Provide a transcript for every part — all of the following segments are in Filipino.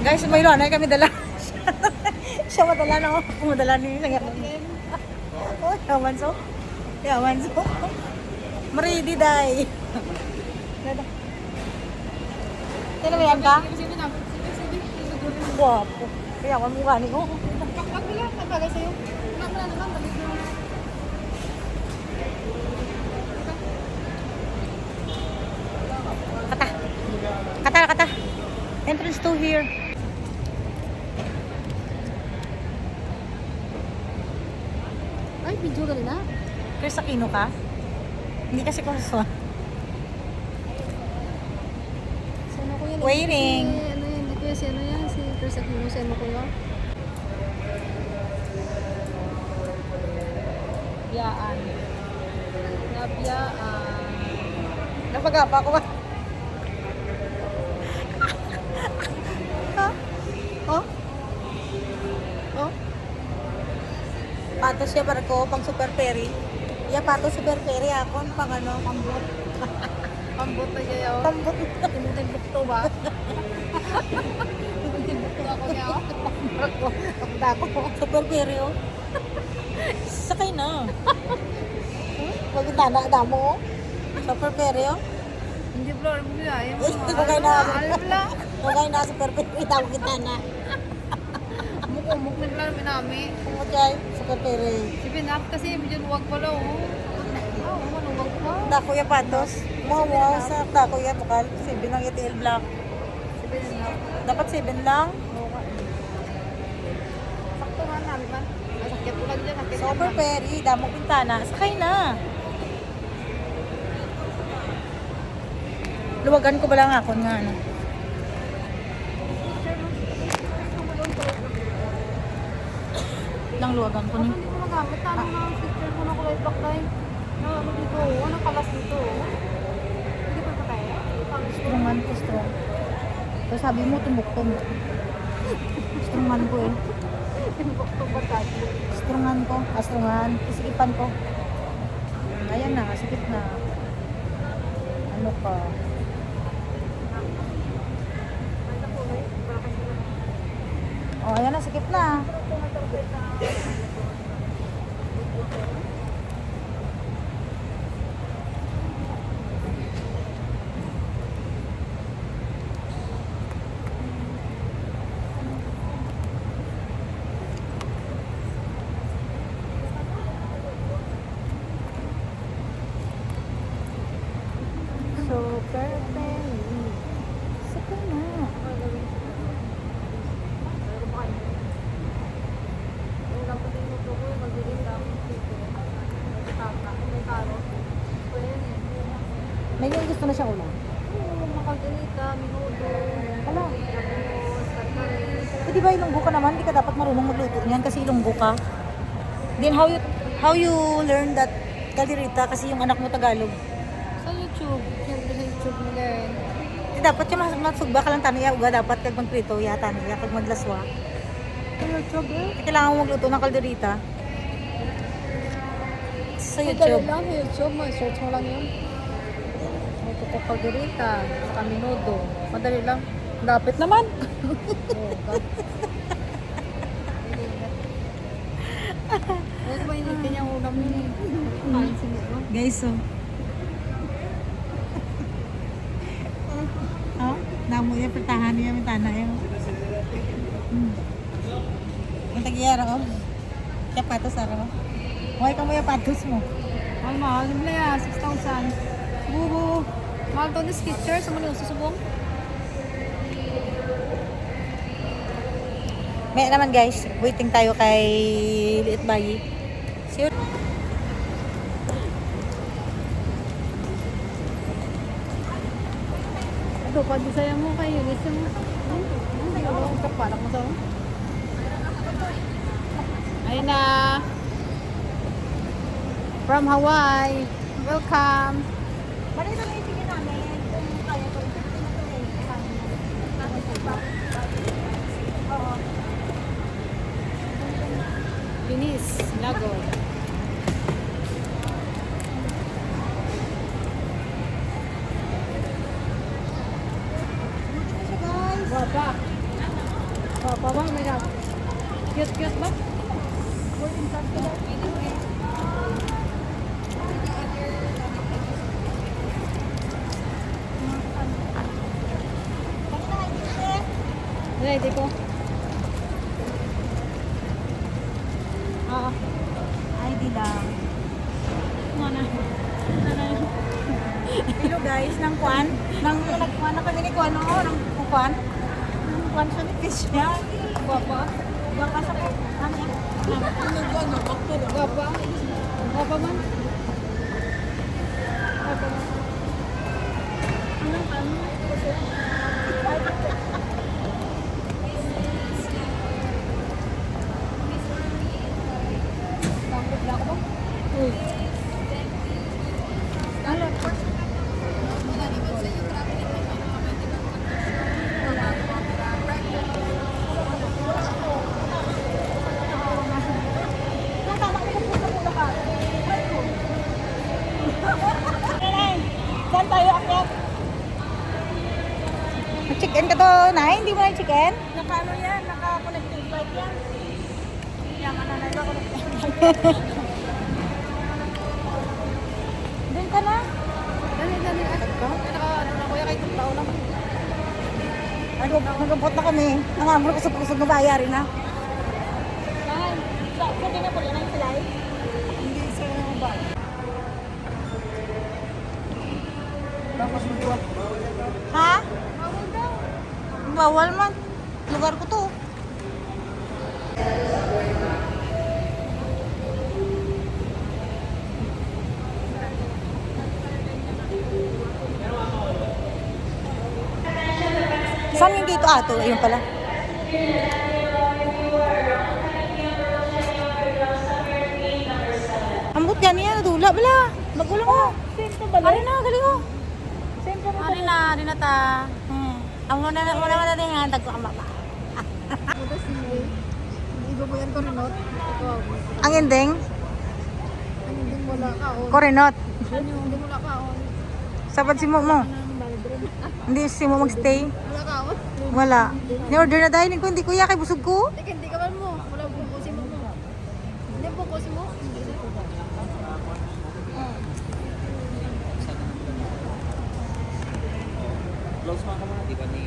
Guys, may lanay kami dala. Siya madala na ako. Madala niyo yung oh, yaman so. Yaman so. Maridi day. Sino ba yan ka? Guwapo. Kaya ako mukha niyo. Pag wala, nabagay sa'yo. Wala naman, balik na. Kata. Kata, kata. Entrance to here. Ay, video ka na. Chris Aquino ka? Hindi kasi kurso. Si ano ko yan? Waiting. Si, ano yan, hindi ko yan, si ano yan, si Chris Aquino, si ano ko yan. Biyaan. Nabiyaan. Napagapa ko ba? Ha? Oh? Oh? Patos siya para ko pang super peri. Ya patos super peri ako pang ano, pambot. Pambot na siya yun. Pambot. Tinutibok to ba? Tinutibok to ako niya. Ako super peri oh. Sakay na. Magintana damo. Super peri oh. Hindi bro, ano mo yan? Okay na. Alam lang. Okay na super peri damo kitana. Muk na lang minami. Okay, super peri. Si Binap kasi medyo luwag pala oh. Oo, maluwag pa. Dako ya patos. Mo sa dako ya bakal 7 ang ETL black. Si Binap. Dapat 7 lang. Sakto nga namin man. Masakyan ko lang dyan. Super peri, damo pintana. Sakay na. Luwagan ko ba lang ako nga ano. Lang luwagan ko ni. Hindi ko nagamit. Tama na ang picture ko na kulay black line. Na ano dito oh. Anong kalas dito oh. Hindi pa pa tayo. Strongan ko strong. So sabi mo tumuk-tumuk. Strongan ko eh. Timbok-tok ba tayo? Strongan ko. Strongan. Isikipan ko. Ayan na, sikip na. Ano ka? Oh, ayan na, sikip na. Super Penny. Sakay na. May gusto na siya ulam. Makaganita, minuto. Hala. Tapos, tatari. Eh, di ba ilunggo ka naman? Di ka dapat marunong magluto niyan kasi ilunggo ka. Then how you learn that kaldereta kasi yung anak mo Tagalog? Sa YouTube. Siyempre sa YouTube nila eh. Eh, dapat yung magsugba ka lang taniya uga dapat kag magprito ya taniya kag maglaswa. Sa YouTube eh. Kailangan mo magluto ng kaldereta. Sa Madali YouTube. lang sa YouTube. Ma-search mo lang yun. May tutok kalderita. Saka minuto. Madali lang. Dapit naman. Huwag ba hindi kanyang ulam yun eh. Kain sa nito. Guys, so. Oh, namo ya pertahan niya may tanah ya. Ang tagyara oh. Kaya patos araw. Hoy ka mo ya patos mo. Mahal, mahal. Hindi na yan. 6,000. Bubo. Mahal to this picture. Sa mga susubong. May naman guys, waiting tayo kay Liit Bayi. See you. Ito, pag-isaya mo kay Eunice yung... Ang kapanak mo sa... Ayun na. From Hawaii. Welcome. Balita na itigin namin. Kung kaya ko. Eunice, Lago. Baba. Papa ba? May God. Cute ba? Ready ko. ID lang. Hello guys, ng kwan. Nagkwan na kami ni kwan, oo, ng kwan. Ng kwan siya ni Fish niya. Guwapa. Baka sa ano? Guwapa. Guwapa man. Tangkot na ako ba? Uy. Saan tayo akyat? Nag-check-in ka to, Nay? Hindi mo na check-in? Naka-ano yan? Naka-connected flight yan. Yaman na ba connected flight? Doon ka na? Dali. Ano na kuya kahit tao lang. Nagabot na kami. Nangamuro ko sa pusog na bayarin na. Ay. Sabi na po yan ang silay? Hindi sa bag. Tapos magbuwag. Ha? Bawal daw. Bawal man. Lugar ko to. Saan yung dito ato? Ayun pala. Ambot yan yan. Nadula bala. Magulang ko. Ari na, galing ko. Ari na ta. Amo na natin nga. Tagko ang mama. Ito si Iba po yan ko rinot. Ito. Ang ending, Ang hindi wala ka on. korenot. Ano yung hindi wala ka on. Sabad si mo mo. Ang balibron. Hindi si mo magstay. Wala ka on. Wala. Ni-order na dahil ko. Hindi kuya kay busog ko. Hindi ka man mo. Wala bukusin mo mo. Hindi bukusin mo. Hindi na. Close mga ka mga, di ba ni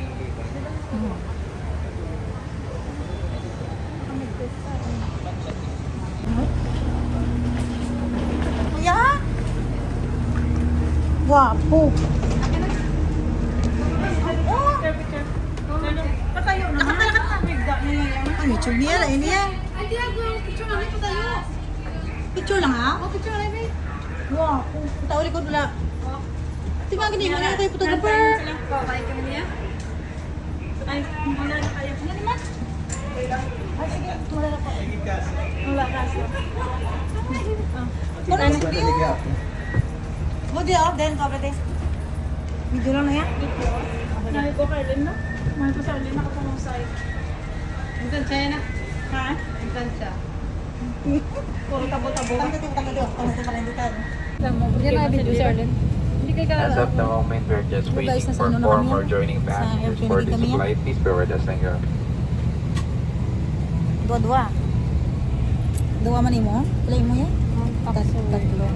Kuya? Wapo. Patayo na. Ang YouTube niya. Ano niya? Hindi ako. Picture lang ito tayo. Picture lang ha? Oh, picture lang ito. Wapo. Tauli ko dula. Tingnan gini mo na tayo photographer. Babay kami niya. Ay, wala na kayo. Ano naman? Ay, sige. Wala na po. Wala kasi. Ano ang video? Mo di off then cover this. Video lang na yan. Mahal ko Carlin na. Mahal ko sa Carlin na kapag side. Ang tansya yan na. Ha? Ang tansya. Puro tabo-tabo. Tangka-tangka-tangka. Yan na video si Arlen. Hindi kay As of the moment, we're just Oh, guys, waiting nasa for ano na four kami more yan? joining Sa passengers airplane for din this kami yan? flight. Please bear with us, thank you. Dua-dua. Dua man mo? Play mo yan? Tatlo.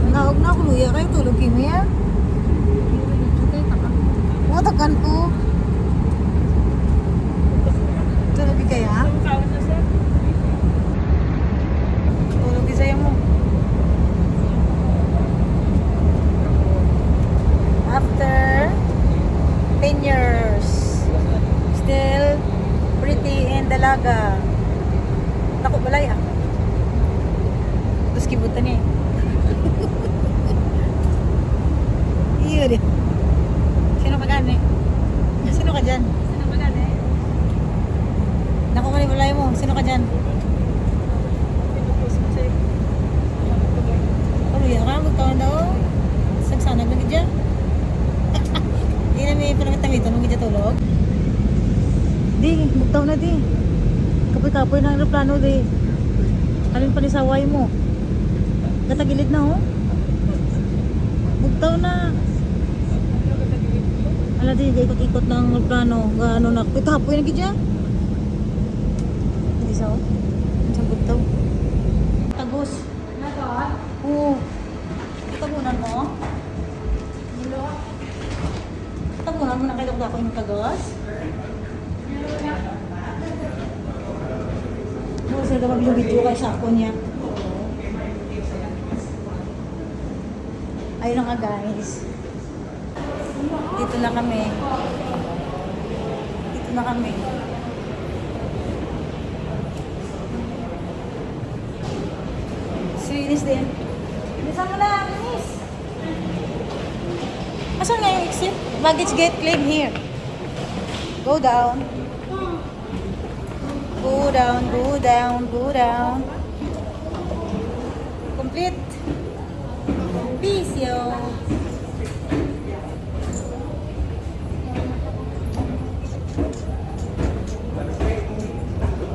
Naog na ako luya kayo. Tulog mo yan. Matakan ko. Tulog kaya? Tulog sa'yo mo. After 10 years, still pretty and dalaga. Naku, balay ah. Terus kibutan niya eh. Iya deh. Sino ka gani? Sino ka dyan? Sino ba gani? Naku, balay mo. Sino ka dyan? Oh, iya ka. Magkawan daw. Sagsanag lagi dyan. Hindi na may panamitamito nung gidya tulog. Di, bugtaw na di. Kapoy-kapoy na ang aeroplano di. Alin pa ni saway mo. Katagilid na oh. Bugtaw na. Ala di, ikot-ikot ng plano. Gaano na. Pitapoy na gidya. Hindi sa o. Ang butaw. Tagos. Oo. Tagunan mo? Tagunan mo na kayo ako yung tagos? Oo, sila daw mag-video kay sa ako niya. Ayun na nga guys. Dito na kami. Dito na kami. Swinis din. Bilisan mo na, Miss. Asan nga yung exit? Baggage gate claim here. Go down. Go down, go down, go down. Complete. Peace, yo.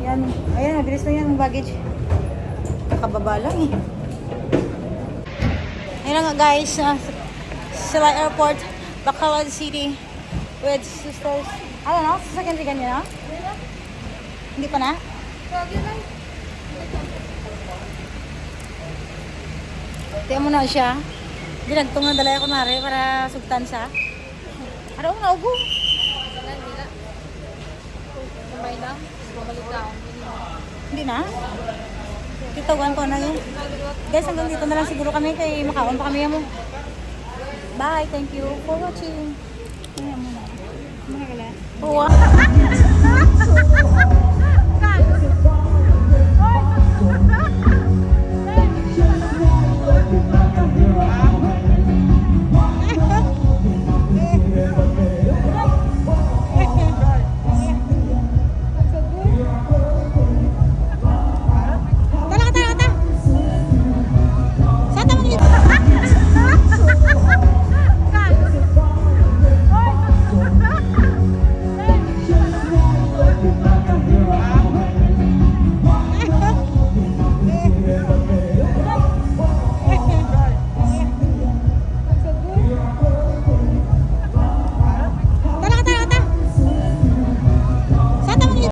Yan. Ayan, mabilis lang yung baggage. Kakababa lang eh. Ayun nga guys, Sila Airport, Bacolod City with sisters. I don't know, sasakyan din kanina? Hindi pa na? Tiyan mo na siya. Ginagtong na dala ko nari para sugtan siya. Ano nga ugo? Kumbay na. Bumalik na ako. Hindi na? Titawagan ko na yun. Guys, hanggang dito na lang siguro kami kay makaon pa kami mo. Bye, thank you for watching. Ayan mo na. Ano ka